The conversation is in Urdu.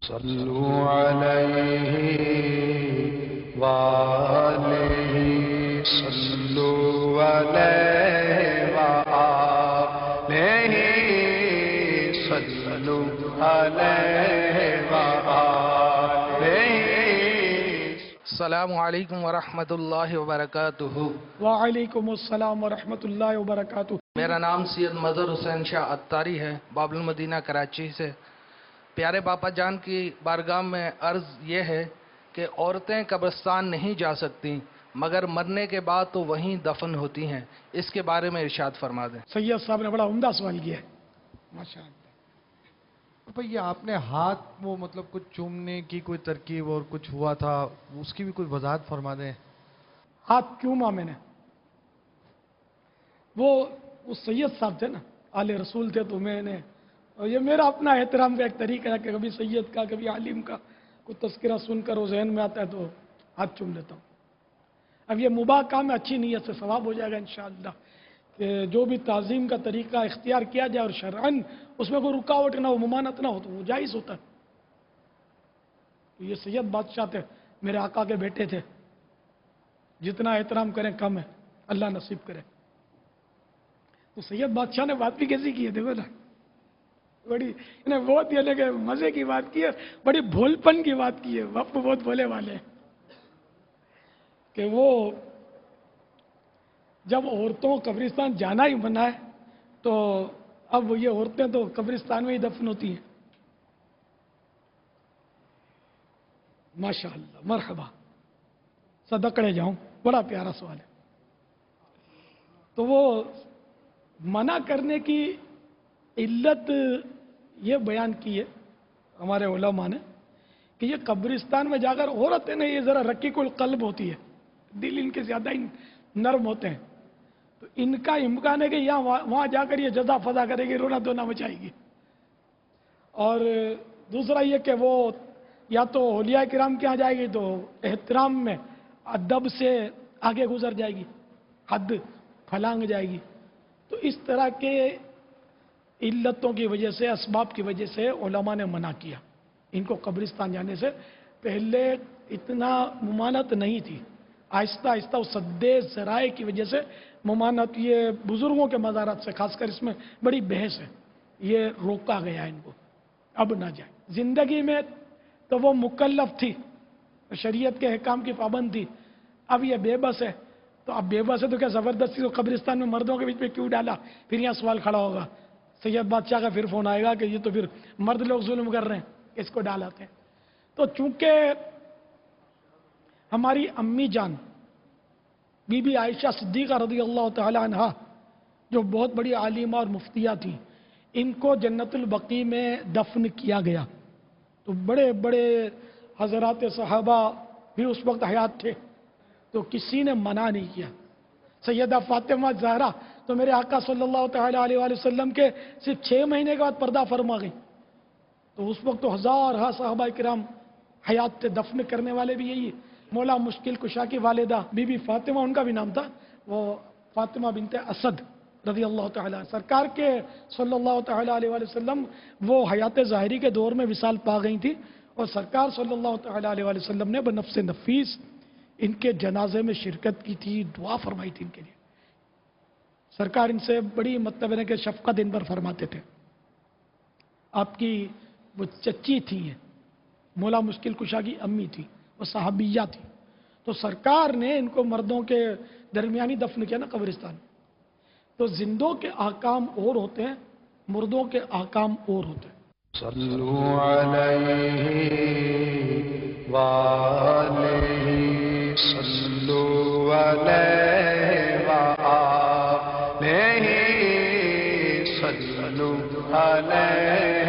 صلو علیہ وآلہ صلو علیہ وآلہ صلو علیہ وآلہ۔ السلام علیکم ورحمۃ اللہ وبرکاتہ۔ وعلیکم السلام ورحمۃ اللہ وبرکاتہ۔ میرا نام سید مظہر حسین شاہ عطاری ہے، باب المدینہ کراچی سے۔ پیارے باپا جان کی بارگاہ میں عرض یہ ہے کہ عورتیں قبرستان نہیں جا سکتی مگر مرنے کے بعد تو وہیں دفن ہوتی ہیں، اس کے بارے میں ارشاد فرما دیں۔ سید صاحب نے بڑا عمدہ سوال کیا ہے، ماشاءاللہ۔ یہ آپ نے ہاتھ وہ مطلب کچھ چومنے کی کوئی ترکیب اور کچھ ہوا تھا، اس کی بھی کوئی وضاحت فرما دیں۔ ہاتھ کیوں ماں میں نے وہ سید صاحب تھے نا، آل رسول تھے، تو میں نے، اور یہ میرا اپنا احترام کا ایک طریقہ ہے کہ کبھی سید کا کبھی عالم کا کوئی تذکرہ سن کر وہ ذہن میں آتا ہے تو ہاتھ چوم لیتا ہوں۔ اب یہ مباح کام ہے، اچھی نیت سے ثواب ہو جائے گا انشاءاللہ، کہ جو بھی تعظیم کا طریقہ اختیار کیا جائے اور شرعاً اس میں کوئی رکاوٹ نہ ہو، ممانعت نہ ہو تو وہ جائز ہوتا ہے۔ یہ سید بادشاہ تھے، میرے آقا کے بیٹے تھے، جتنا احترام کریں کم ہے، اللہ نصیب کرے۔ تو سید بادشاہ نے بات بھی کیسی کی ہے، دیکھو نا، بڑی انہیں بہت یہ لگے مزے کی بات کی ہے، بڑی بھولپن کی بات کی ہے، باپو بہت بھولے والے ہیں، کہ وہ جب عورتوں کو قبرستان جانا ہی منع ہے تو اب یہ عورتیں تو قبرستان میں ہی دفن ہوتی ہیں۔ ماشاءاللہ، مرحبا، صدقڑے جاؤں، بڑا پیارا سوال ہے۔ تو وہ منع کرنے کی علت یہ بیان کی ہے ہمارے علماء نے کہ یہ قبرستان میں جا کر عورتیں نا، یہ ذرا رقیق القلب ہوتی ہے، دل ان کے زیادہ ہی نرم ہوتے ہیں، تو ان کا امکان ہے کہ وہاں جا کر یہ جزا فضا کرے گی، رونا دھونا مچائے گی۔ اور دوسرا یہ کہ وہ یا تو اولیاء کرام کے یہاں جائے گی تو احترام میں ادب سے آگے گزر جائے گی، حد پھلانگ جائے گی۔ تو اس طرح کے علتوں کی وجہ سے، اسباب کی وجہ سے علماء نے منع کیا۔ ان کو قبرستان جانے سے پہلے اتنا ممانعت نہیں تھی، آہستہ آہستہ وہ سد ذرائع کی وجہ سے ممانعت، یہ بزرگوں کے مزارات سے خاص کر اس میں بڑی بحث ہے، یہ روکا گیا ان کو، اب نہ جائے۔ زندگی میں تو وہ مکلف تھی، شریعت کے احکام کی پابند تھی، اب یہ بے بس ہے، تو اب بے بس ہے تو کیا زبردستی تو قبرستان میں مردوں کے بیچ میں کیوں ڈالا؟ پھر یہاں سوال کھڑا ہوگا، سید بادشاہ کا پھر فون آئے گا کہ یہ تو پھر مرد لوگ ظلم کر رہے ہیں، اس کو ڈالاتے ہیں۔ تو چونکہ ہماری امی جان بی بی عائشہ صدیقہ رضی اللہ تعالی عنہا، جو بہت بڑی عالمہ اور مفتیہ تھیں، ان کو جنت البقیع میں دفن کیا گیا۔ تو بڑے بڑے حضرات صحابہ بھی اس وقت حیات تھے، تو کسی نے منع نہیں کیا۔ سیدہ فاطمہ زہرا تو میرے آقا صلی اللہ تعالی علیہ وآلہ وسلم کے صرف 6 مہینے کے بعد پردہ فرما گئی، تو اس وقت تو ہزارہ صحابہ کرام حیات تھے، دفن کرنے والے بھی یہی۔ مولا مشکل کشا کی والدہ بی بی فاطمہ، ان کا بھی نام تھا، وہ فاطمہ بنت اسد رضی اللہ تعالیٰ، سرکار کے صلی اللہ تعالی علیہ وآلہ وسلم وہ حیات ظاہری کے دور میں وصال پا گئی تھی، اور سرکار صلی اللہ تعالی علیہ وآلہ وسلم نے بنفس نفیس ان کے جنازے میں شرکت کی تھی، دعا فرمائی تھی ان کے لیے۔ سرکار ان سے بڑی مطلب ہے کہ شفقت ان پر فرماتے تھے۔ آپ کی وہ چچی تھی، مولا مشکل کشا کی امی تھی، وہ صحابیہ تھی، تو سرکار نے ان کو مردوں کے درمیانی دفن کیا نا قبرستان۔ تو زندوں کے احکام اور ہوتے ہیں، مردوں کے احکام اور ہوتے ہیں۔ صلو علیہ وآلہ صلو علیہ وآلہ صلو علیہ